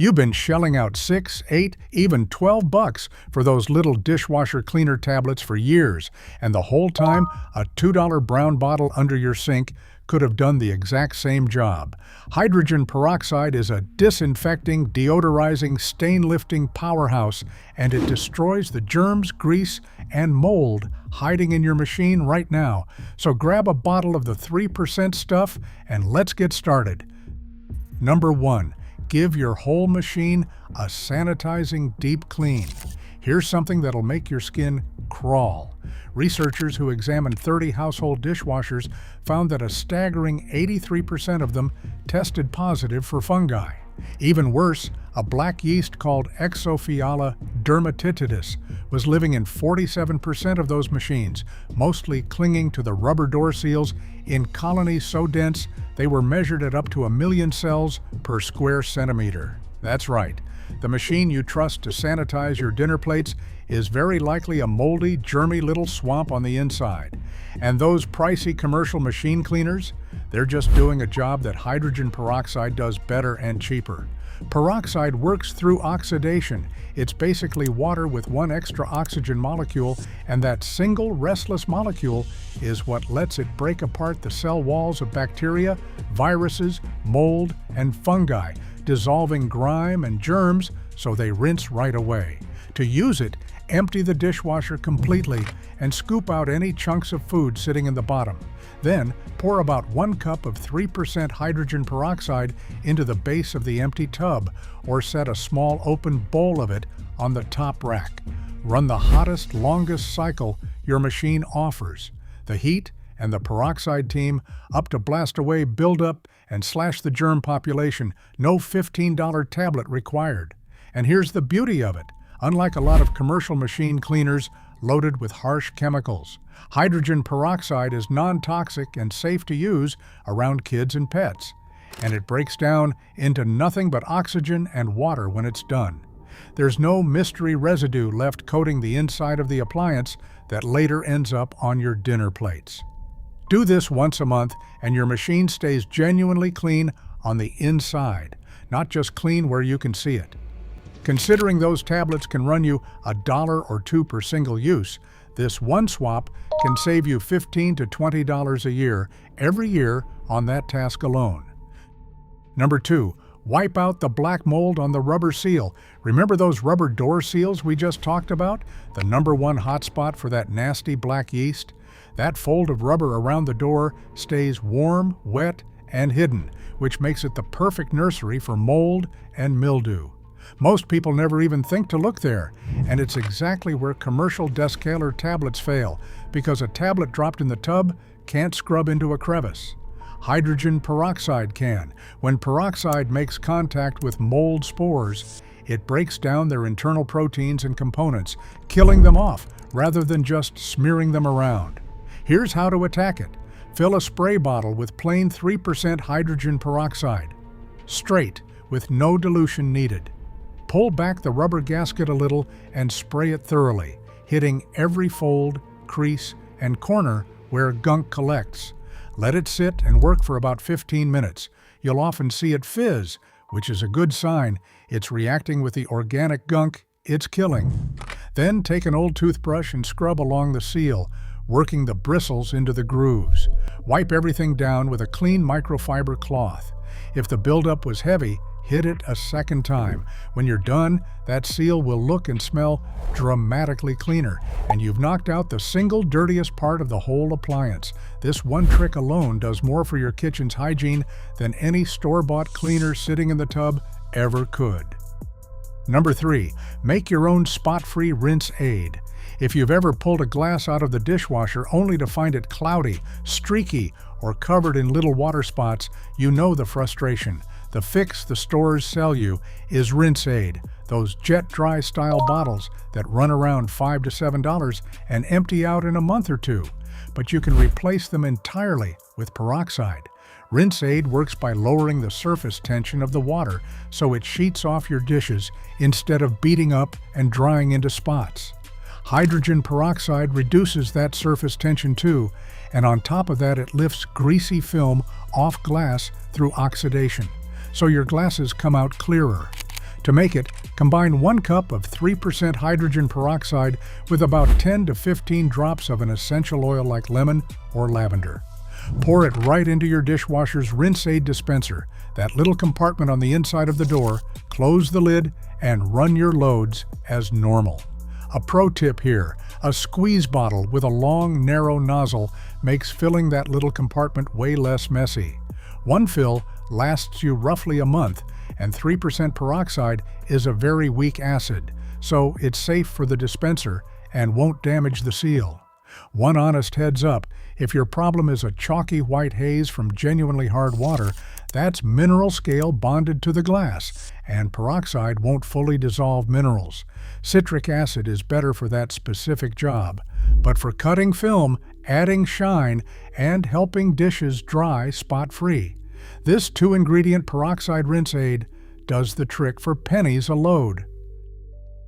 You've been shelling out 6, 8, even $12 for those little dishwasher cleaner tablets for years, and the whole time a $2 brown bottle under your sink could have done the exact same job. Hydrogen peroxide is a disinfecting, deodorizing, stain-lifting powerhouse, and it destroys the germs, grease, and mold hiding in your machine right now. So grab a bottle of the 3% stuff and let's get started. Number 1. Give your whole machine a sanitizing deep clean. Here's something that'll make your skin crawl. Researchers who examined 30 household dishwashers found that a staggering 83% of them tested positive for fungi. Even worse, a black yeast called Exophiala dermatitidis was living in 47% of those machines, mostly clinging to the rubber door seals in colonies so dense they were measured at up to 1 million cells per square centimeter. That's right. The machine you trust to sanitize your dinner plates is very likely a moldy, germy little swamp on the inside. And those pricey commercial machine cleaners, they're just doing a job that hydrogen peroxide does better and cheaper. Peroxide works through oxidation. It's basically water with one extra oxygen molecule, and that single restless molecule is what lets it break apart the cell walls of bacteria, viruses, mold, and fungi, dissolving grime and germs so they rinse right away. To use it, empty the dishwasher completely and scoop out any chunks of food sitting in the bottom. Then, pour about 1 cup of 3% hydrogen peroxide into the base of the empty tub, or set a small open bowl of it on the top rack. Run the hottest, longest cycle your machine offers. The heat and the peroxide team up to blast away buildup and slash the germ population. No $15 tablet required. And here's the beauty of it. Unlike a lot of commercial machine cleaners loaded with harsh chemicals, hydrogen peroxide is non-toxic and safe to use around kids and pets. And it breaks down into nothing but oxygen and water when it's done. There's no mystery residue left coating the inside of the appliance that later ends up on your dinner plates. Do this once a month and your machine stays genuinely clean on the inside, not just clean where you can see it. Considering those tablets can run you $1 or $2 per single use, this one swap can save you $15 to $20 a year, every year on that task alone. Number 2, wipe out the black mold on the rubber seal. Remember those rubber door seals we just talked about? The number 1 hotspot for that nasty black yeast? That fold of rubber around the door stays warm, wet, and hidden, which makes it the perfect nursery for mold and mildew. Most people never even think to look there, and it's exactly where commercial descaler tablets fail, because a tablet dropped in the tub can't scrub into a crevice. Hydrogen peroxide can. When peroxide makes contact with mold spores, it breaks down their internal proteins and components, killing them off rather than just smearing them around. Here's how to attack it. Fill a spray bottle with plain 3% hydrogen peroxide, straight, with no dilution needed. Pull back the rubber gasket a little and spray it thoroughly, hitting every fold, crease, and corner where gunk collects. Let it sit and work for about 15 minutes. You'll often see it fizz, which is a good sign it's reacting with the organic gunk it's killing. Then take an old toothbrush and scrub along the seal, working the bristles into the grooves. Wipe everything down with a clean microfiber cloth. If the buildup was heavy, hit it a second time. When you're done, that seal will look and smell dramatically cleaner, and you've knocked out the single dirtiest part of the whole appliance. This one trick alone does more for your kitchen's hygiene than any store-bought cleaner sitting in the tub ever could. Number 3, make your own spot-free rinse aid. If you've ever pulled a glass out of the dishwasher only to find it cloudy, streaky, or covered in little water spots, you know the frustration. The fix the stores sell you is Rinse Aid, those jet dry style bottles that run around $5 to $7 and empty out in a month or two. But you can replace them entirely with peroxide. Rinse Aid works by lowering the surface tension of the water so it sheets off your dishes instead of beating up and drying into spots. Hydrogen peroxide reduces that surface tension too, and on top of that it lifts greasy film off glass through oxidation, so your glasses come out clearer. To make it, combine 1 cup of 3% hydrogen peroxide with about 10 to 15 drops of an essential oil like lemon or lavender. Pour it right into your dishwasher's rinse aid dispenser, that little compartment on the inside of the door, close the lid, and run your loads as normal. A pro tip here, a squeeze bottle with a long, narrow nozzle makes filling that little compartment way less messy. One fill lasts you roughly a month, and 3% peroxide is a very weak acid, so it's safe for the dispenser and won't damage the seal. One honest heads up, if your problem is a chalky white haze from genuinely hard water, that's mineral scale bonded to the glass, and peroxide won't fully dissolve minerals. Citric acid is better for that specific job, but for cutting film, adding shine, and helping dishes dry spot-free, this 2-ingredient peroxide rinse aid does the trick for pennies a load.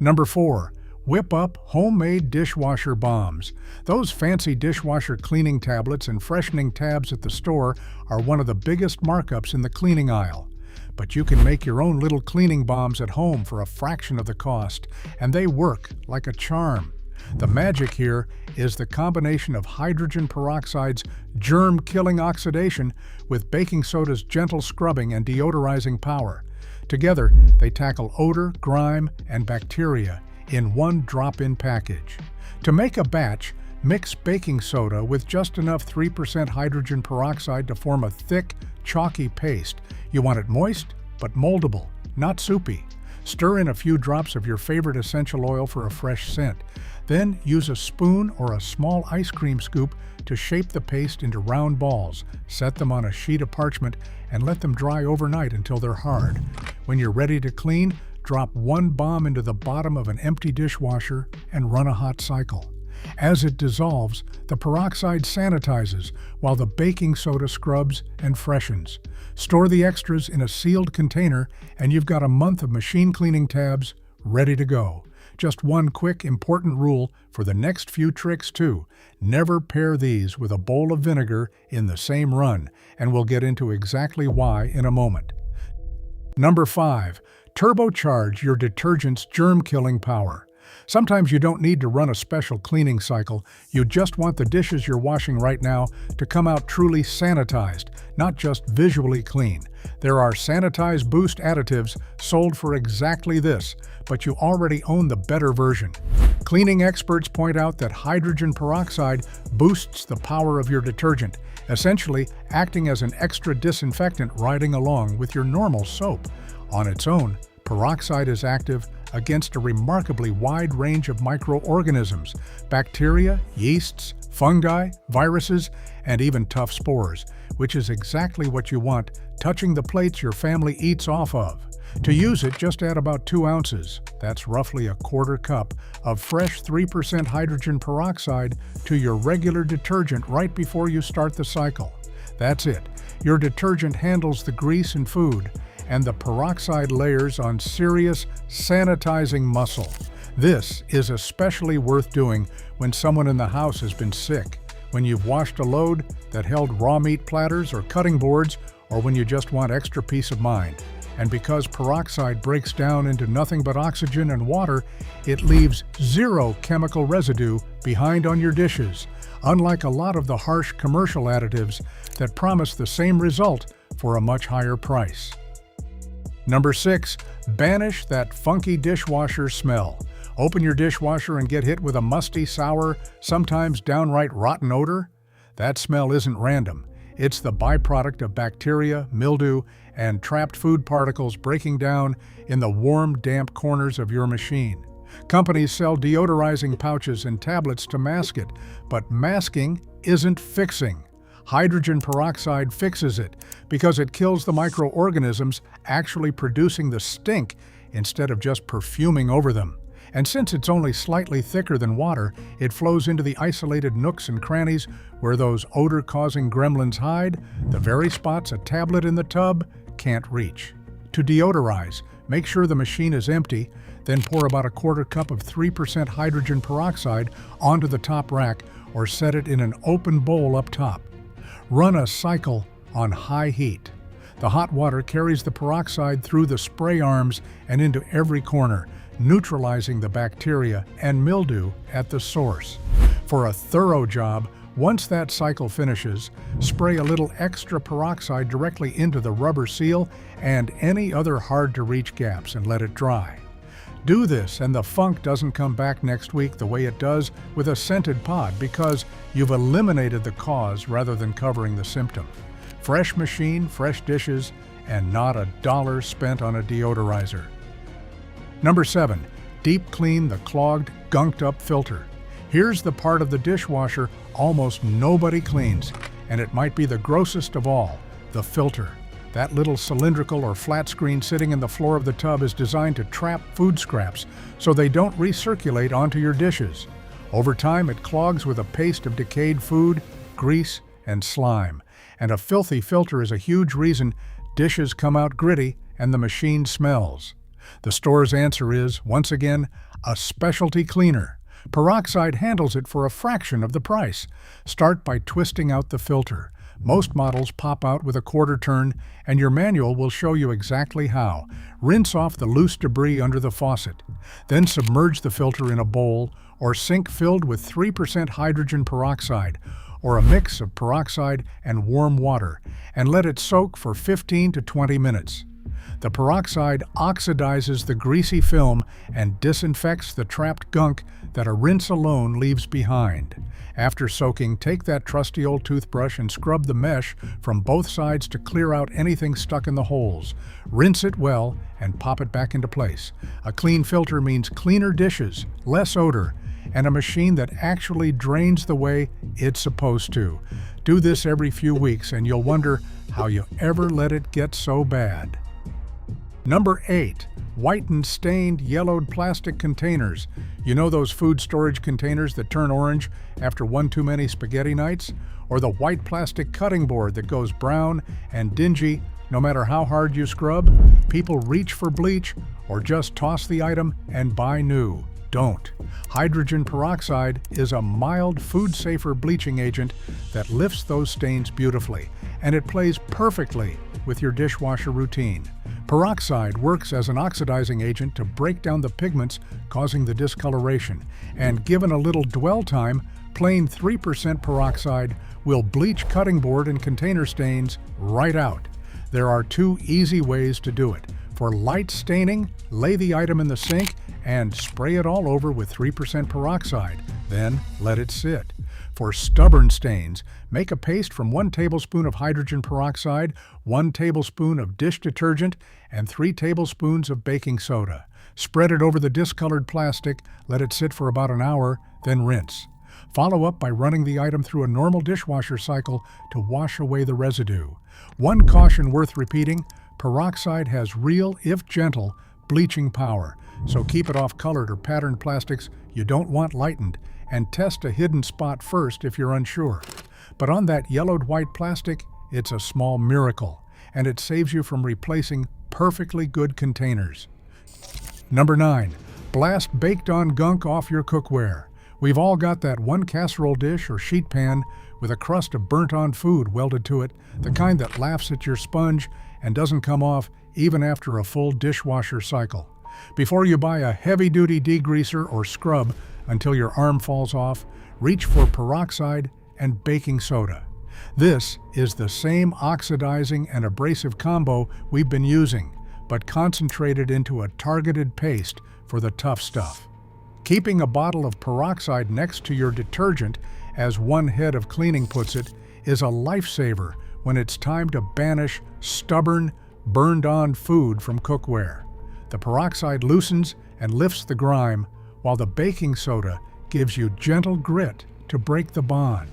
Number 4. Whip up homemade dishwasher bombs. Those fancy dishwasher cleaning tablets and freshening tabs at the store are one of the biggest markups in the cleaning aisle. But you can make your own little cleaning bombs at home for a fraction of the cost, and they work like a charm. The magic here is the combination of hydrogen peroxide's germ-killing oxidation with baking soda's gentle scrubbing and deodorizing power. Together, they tackle odor, grime, and bacteria in one drop-in package. To make a batch, mix baking soda with just enough 3% hydrogen peroxide to form a thick, chalky paste. You want it moist, but moldable, not soupy. Stir in a few drops of your favorite essential oil for a fresh scent. Then use a spoon or a small ice cream scoop to shape the paste into round balls. Set them on a sheet of parchment and let them dry overnight until they're hard. When you're ready to clean, drop 1 bomb into the bottom of an empty dishwasher and run a hot cycle. As it dissolves, the peroxide sanitizes while the baking soda scrubs and freshens. Store the extras in a sealed container and you've got a month of machine cleaning tabs ready to go. Just one quick, important rule for the next few tricks too. Never pair these with a bowl of vinegar in the same run, and we'll get into exactly why in a moment. Number 5. Turbocharge your detergent's germ-killing power. Sometimes you don't need to run a special cleaning cycle, you just want the dishes you're washing right now to come out truly sanitized, not just visually clean. There are Sanitize Boost additives sold for exactly this, but you already own the better version. Cleaning experts point out that hydrogen peroxide boosts the power of your detergent, essentially acting as an extra disinfectant riding along with your normal soap. On its own, peroxide is active against a remarkably wide range of microorganisms, bacteria, yeasts, fungi, viruses, and even tough spores, which is exactly what you want touching the plates your family eats off of. To use it, just add about 2 ounces, that's roughly a 1/4 cup, of fresh 3% hydrogen peroxide to your regular detergent right before you start the cycle. That's it. Your detergent handles the grease and food, and the peroxide layers on serious sanitizing muscle. This is especially worth doing when someone in the house has been sick, when you've washed a load that held raw meat platters or cutting boards, or when you just want extra peace of mind. And because peroxide breaks down into nothing but oxygen and water, it leaves 0 chemical residue behind on your dishes, unlike a lot of the harsh commercial additives that promise the same result for a much higher price. Number 6, banish that funky dishwasher smell. Open your dishwasher and get hit with a musty, sour, sometimes downright rotten odor? That smell isn't random. It's the byproduct of bacteria, mildew, and trapped food particles breaking down in the warm, damp corners of your machine. Companies sell deodorizing pouches and tablets to mask it, but masking isn't fixing. Hydrogen peroxide fixes it because it kills the microorganisms actually producing the stink instead of just perfuming over them. And since it's only slightly thicker than water, it flows into the isolated nooks and crannies where those odor-causing gremlins hide, the very spots a tablet in the tub can't reach. To deodorize, make sure the machine is empty, then pour about a 1/4 cup of 3% hydrogen peroxide onto the top rack or set it in an open bowl up top. Run a cycle on high heat. The hot water carries the peroxide through the spray arms and into every corner, neutralizing the bacteria and mildew at the source. For a thorough job, once that cycle finishes, spray a little extra peroxide directly into the rubber seal and any other hard-to-reach gaps and let it dry. Do this and the funk doesn't come back next week the way it does with a scented pod because you've eliminated the cause rather than covering the symptom. Fresh machine, fresh dishes, and not $1 spent on a deodorizer. Number 7. Deep clean the clogged, gunked-up filter. Here's the part of the dishwasher almost nobody cleans, and it might be the grossest of all, the filter. That little cylindrical or flat screen sitting in the floor of the tub is designed to trap food scraps so they don't recirculate onto your dishes. Over time, it clogs with a paste of decayed food, grease, and slime. And a filthy filter is a huge reason dishes come out gritty and the machine smells. The store's answer is, once again, a specialty cleaner. Peroxide handles it for a fraction of the price. Start by twisting out the filter. Most models pop out with a quarter turn, and your manual will show you exactly how. Rinse off the loose debris under the faucet. Then submerge the filter in a bowl or sink filled with 3% hydrogen peroxide, or a mix of peroxide and warm water, and let it soak for 15 to 20 minutes. The peroxide oxidizes the greasy film and disinfects the trapped gunk that a rinse alone leaves behind. After soaking, take that trusty old toothbrush and scrub the mesh from both sides to clear out anything stuck in the holes. Rinse it well and pop it back into place. A clean filter means cleaner dishes, less odor, and a machine that actually drains the way it's supposed to. Do this every few weeks and you'll wonder how you ever let it get so bad. Number 8. Whitened stained yellowed plastic containers. You know those food storage containers that turn orange after one too many spaghetti nights? Or the white plastic cutting board that goes brown and dingy no matter how hard you scrub? People reach for bleach or just toss the item and buy new. Don't. Hydrogen peroxide is a mild, food-safer bleaching agent that lifts those stains beautifully, and it plays perfectly with your dishwasher routine. Peroxide works as an oxidizing agent to break down the pigments causing the discoloration, and given a little dwell time, plain 3% peroxide will bleach cutting board and container stains right out. There are 2 easy ways to do it. For light staining, lay the item in the sink and spray it all over with 3% peroxide, then let it sit. For stubborn stains, make a paste from 1 tablespoon of hydrogen peroxide, 1 tablespoon of dish detergent, and 3 tablespoons of baking soda. Spread it over the discolored plastic, let it sit for about an hour, then rinse. Follow up by running the item through a normal dishwasher cycle to wash away the residue. One caution worth repeating: peroxide has real, if gentle, bleaching power, so keep it off colored or patterned plastics you don't want lightened, and test a hidden spot first if you're unsure. But on that yellowed white plastic, it's a small miracle, and it saves you from replacing perfectly good containers. Number 9. Blast baked-on gunk off your cookware. We've all got that one casserole dish or sheet pan with a crust of burnt-on food welded to it, the kind that laughs at your sponge and doesn't come off even after a full dishwasher cycle. Before you buy a heavy-duty degreaser or scrub until your arm falls off, reach for peroxide and baking soda. This is the same oxidizing and abrasive combo we've been using, but concentrated into a targeted paste for the tough stuff. Keeping a bottle of peroxide next to your detergent, as one head of cleaning puts it, is a lifesaver when it's time to banish stubborn, burned-on food from cookware. The peroxide loosens and lifts the grime, while the baking soda gives you gentle grit to break the bond.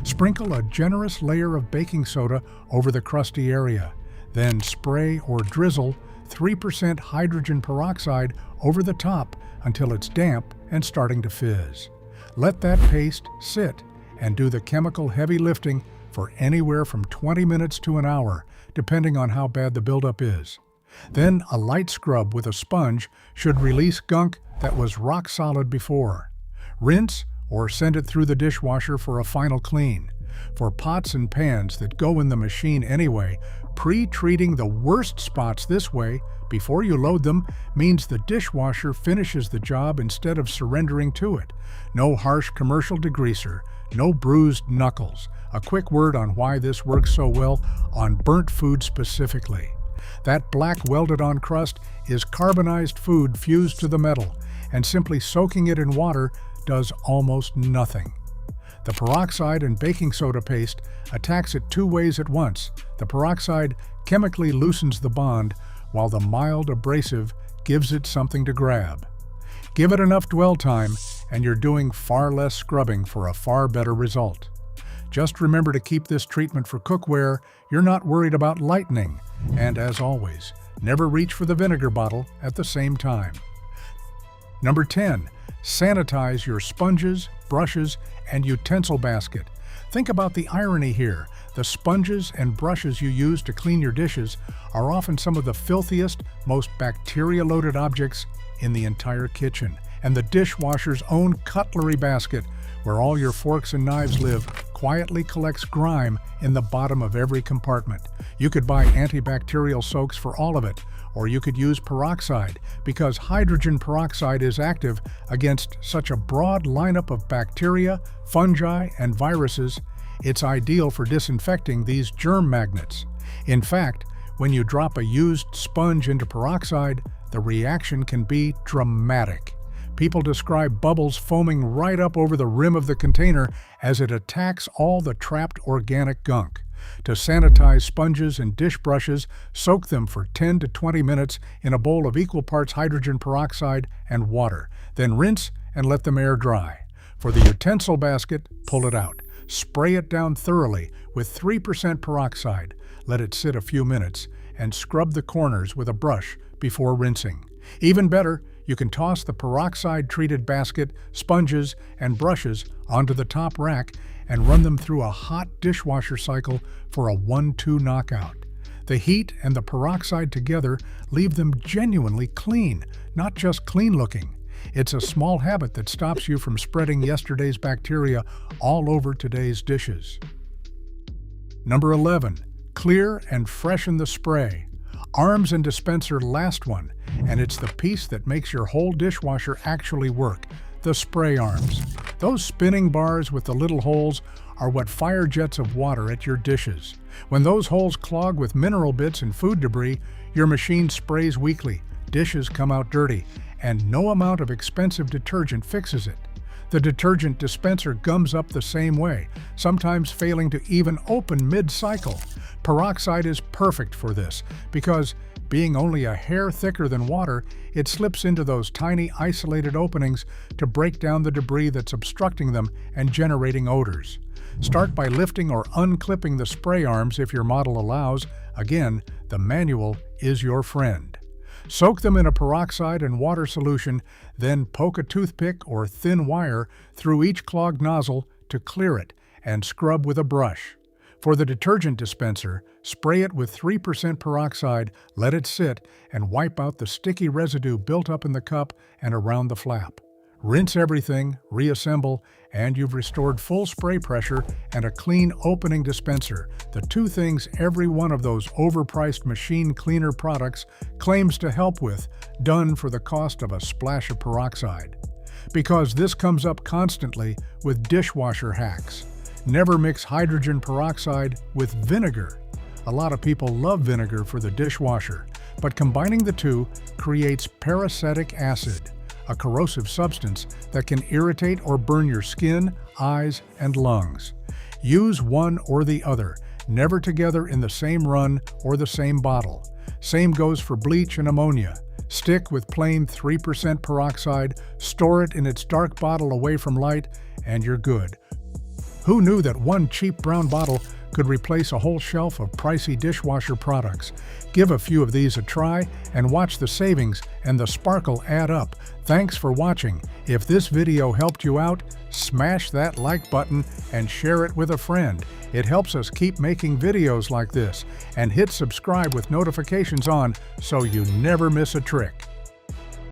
Sprinkle a generous layer of baking soda over the crusty area, then spray or drizzle 3% hydrogen peroxide over the top until it's damp and starting to fizz. Let that paste sit and do the chemical heavy lifting for anywhere from 20 minutes to an hour, depending on how bad the buildup is. Then a light scrub with a sponge should release gunk that was rock solid before. Rinse or send it through the dishwasher for a final clean. For pots and pans that go in the machine anyway, pre-treating the worst spots this way before you load them means the dishwasher finishes the job instead of surrendering to it. No harsh commercial degreaser, no bruised knuckles. A quick word on why this works so well on burnt food specifically. That black welded-on crust is carbonized food fused to the metal, and simply soaking it in water does almost nothing. The peroxide and baking soda paste attacks it two ways at once. The peroxide chemically loosens the bond, while the mild abrasive gives it something to grab. Give it enough dwell time, and you're doing far less scrubbing for a far better result. Just remember to keep this treatment for cookware. You're not worried about lightning. And as always, never reach for the vinegar bottle at the same time. Number 10. Sanitize your sponges, brushes, and utensil basket. Think about the irony here. The sponges and brushes you use to clean your dishes are often some of the filthiest, most bacteria-loaded objects in the entire kitchen. And the dishwasher's own cutlery basket, where all your forks and knives live, quietly collects grime in the bottom of every compartment. You could buy antibacterial soaks for all of it, or you could use peroxide, because hydrogen peroxide is active against such a broad lineup of bacteria, fungi, and viruses. It's ideal for disinfecting these germ magnets. In fact, when you drop a used sponge into peroxide, the reaction can be dramatic. People describe bubbles foaming right up over the rim of the container as it attacks all the trapped organic gunk. To sanitize sponges and dish brushes, soak them for 10 to 20 minutes in a bowl of equal parts hydrogen peroxide and water. Then rinse and let them air dry. For the utensil basket, pull it out. Spray it down thoroughly with 3% peroxide. Let it sit a few minutes and scrub the corners with a brush before rinsing. Even better, you can toss the peroxide-treated basket, sponges, and brushes onto the top rack and run them through a hot dishwasher cycle for a 1-2 knockout. The heat and the peroxide together leave them genuinely clean, not just clean-looking. It's a small habit that stops you from spreading yesterday's bacteria all over today's dishes. Number 11. Clear and freshen the spray. Arms and dispenser last one, and it's the piece that makes your whole dishwasher actually work, the spray arms. Those spinning bars with the little holes are what fire jets of water at your dishes. When those holes clog with mineral bits and food debris, your machine sprays weakly, dishes come out dirty, and no amount of expensive detergent fixes it. The detergent dispenser gums up the same way, sometimes failing to even open mid-cycle. Peroxide is perfect for this because, being only a hair thicker than water, it slips into those tiny isolated openings to break down the debris that's obstructing them and generating odors. Start by lifting or unclipping the spray arms if your model allows. Again, the manual is your friend. Soak them in a peroxide and water solution, then poke a toothpick or thin wire through each clogged nozzle to clear it and scrub with a brush. For the detergent dispenser, spray it with 3% peroxide, let it sit, and wipe out the sticky residue built up in the cup and around the flap. Rinse everything, reassemble, and you've restored full spray pressure and a clean opening dispenser, the two things every one of those overpriced machine cleaner products claims to help with, done for the cost of a splash of peroxide. Because this comes up constantly with dishwasher hacks. Never mix hydrogen peroxide with vinegar. A lot of people love vinegar for the dishwasher, but combining the two creates peracetic acid, a corrosive substance that can irritate or burn your skin, eyes, and lungs. Use one or the other, never together in the same run or the same bottle. Same goes for bleach and ammonia. Stick with plain 3% peroxide, store it in its dark bottle away from light, and you're good. Who knew that one cheap brown bottle could replace a whole shelf of pricey dishwasher products? Give a few of these a try and watch the savings and the sparkle add up. Thanks for watching. If this video helped you out, smash that like button and share it with a friend. It helps us keep making videos like this. And hit subscribe with notifications on so you never miss a trick.